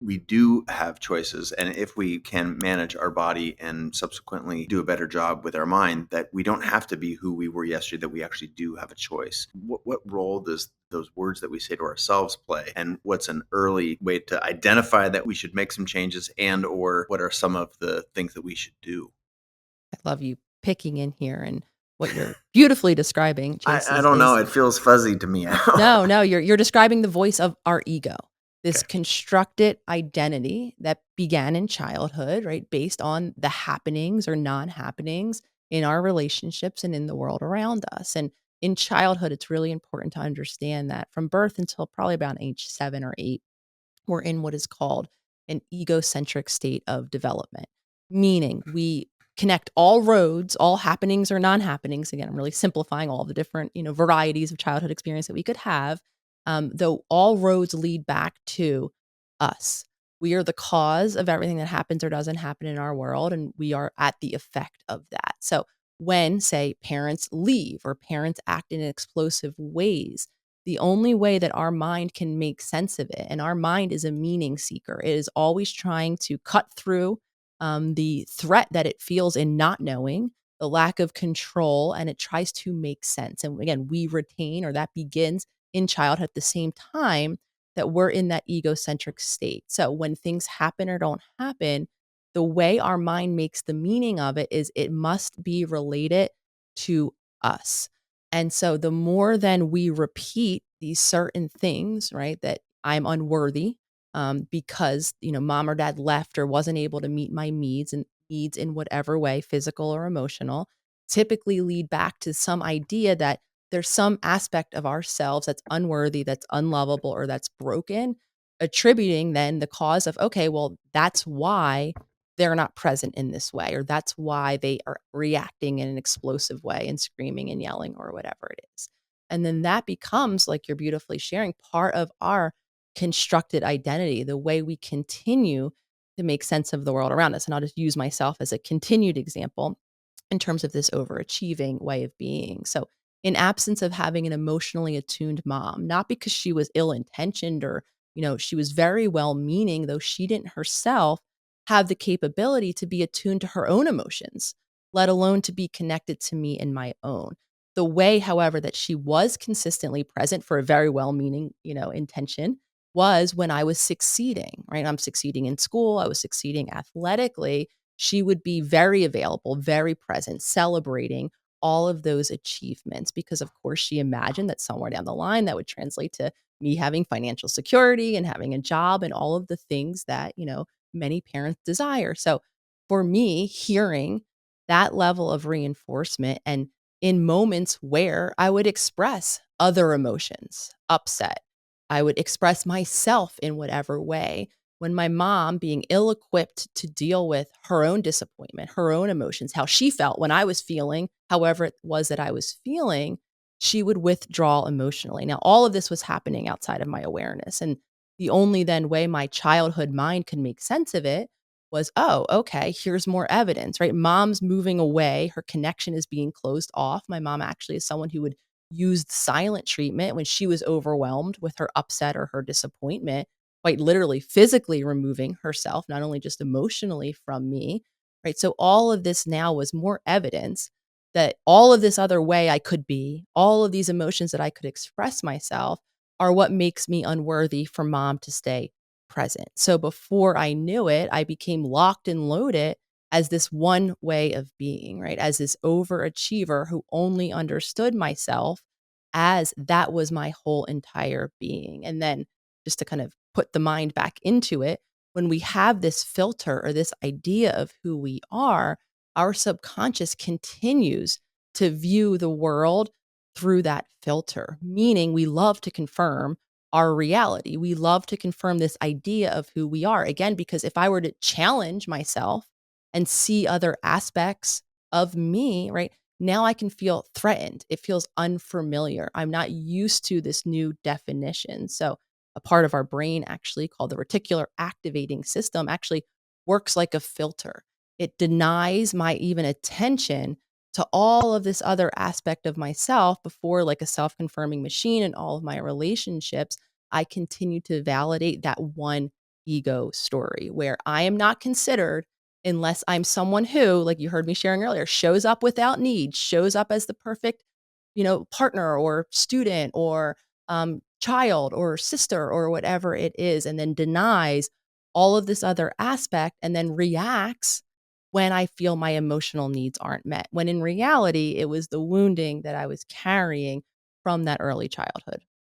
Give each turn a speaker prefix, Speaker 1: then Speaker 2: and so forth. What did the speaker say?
Speaker 1: we do have choices, and if we can manage our body and subsequently do a better job with our mind, that we don't have to be who we were yesterday, that we actually do have a choice. What role does those words that we say to ourselves play, and what's an early way to identify that we should make some changes, and or what are some of the things that we should do?
Speaker 2: I love you picking in here, and what you're beautifully describing, Chase,
Speaker 1: I
Speaker 2: is
Speaker 1: don't know,
Speaker 2: is
Speaker 1: it feels fuzzy to me now.
Speaker 2: no, you're describing the voice of our ego. This
Speaker 1: Okay.
Speaker 2: constructed identity that began in childhood, right? Based on the happenings or non-happenings in our relationships and in the world around us. And in childhood, it's really important to understand that from birth until probably about age 7 or 8, we're in what is called an egocentric state of development, meaning we connect all roads, all happenings or non-happenings. Again, I'm really simplifying all the different, varieties of childhood experience that we could have. Though all roads lead back to us. We are the cause of everything that happens or doesn't happen in our world, and we are at the effect of that. So when, say, parents leave or parents act in explosive ways, the only way that our mind can make sense of it, and our mind is a meaning seeker, it is always trying to cut through the threat that it feels in not knowing, the lack of control, and it tries to make sense. And again, we retain, or that begins in childhood at the same time that we're in that egocentric state. So when things happen or don't happen, the way our mind makes the meaning of it is it must be related to us. And so the more then we repeat these certain things, right, that I'm unworthy because, mom or dad left or wasn't able to meet my needs in whatever way, physical or emotional, typically lead back to some idea that there's some aspect of ourselves that's unworthy, that's unlovable, or that's broken, attributing then the cause of, okay, well, that's why they're not present in this way, or that's why they are reacting in an explosive way and screaming and yelling or whatever it is. And then that becomes, like you're beautifully sharing, part of our constructed identity, the way we continue to make sense of the world around us. And I'll just use myself as a continued example in terms of this overachieving way of being. So, in absence of having an emotionally attuned mom, not because she was ill intentioned or, she was very well meaning, though she didn't herself have the capability to be attuned to her own emotions, let alone to be connected to me in my own. The way, however, that she was consistently present for a very well meaning, intention was when I was succeeding, right? I'm succeeding in school, I was succeeding athletically. She would be very available, very present, celebrating all of those achievements because, of course, she imagined that somewhere down the line that would translate to me having financial security and having a job and all of the things that, many parents desire. So for me, hearing that level of reinforcement and in moments where I would express other emotions, upset, I would express myself in whatever way. When my mom, being ill equipped to deal with her own disappointment, her own emotions, how she felt when I was feeling, however it was that I was feeling, she would withdraw emotionally. Now, all of this was happening outside of my awareness. And the only then way my childhood mind could make sense of it was, oh, okay, here's more evidence, right? Mom's moving away. Her connection is being closed off. My mom actually is someone who would use silent treatment when she was overwhelmed with her upset or her disappointment, quite literally physically removing herself, not only just emotionally from me, right? So all of this now was more evidence that all of this other way I could be, all of these emotions that I could express myself are what makes me unworthy for mom to stay present. So before I knew it, I became locked and loaded as this one way of being, right? As this overachiever who only understood myself as that was my whole entire being. And then just to kind of put the mind back into it, when we have this filter or this idea of who we are, our subconscious continues to view the world through that filter, meaning we love to confirm our reality. We love to confirm this idea of who we are. Again, because if I were to challenge myself and see other aspects of me, right? Now I can feel threatened. It feels unfamiliar. I'm not used to this new definition. So, a part of our brain actually called the reticular activating system actually works like a filter. It denies my even attention to all of this other aspect of myself before, like a self confirming machine in all of my relationships. I continue to validate that one ego story where I am not considered unless I'm someone who, like you heard me sharing earlier, shows up without need, shows up as the perfect, partner or student or child or sister or whatever it is, and then denies all of this other aspect and then reacts when I feel my emotional needs aren't met. When in reality, it was the wounding that I was carrying from that early childhood.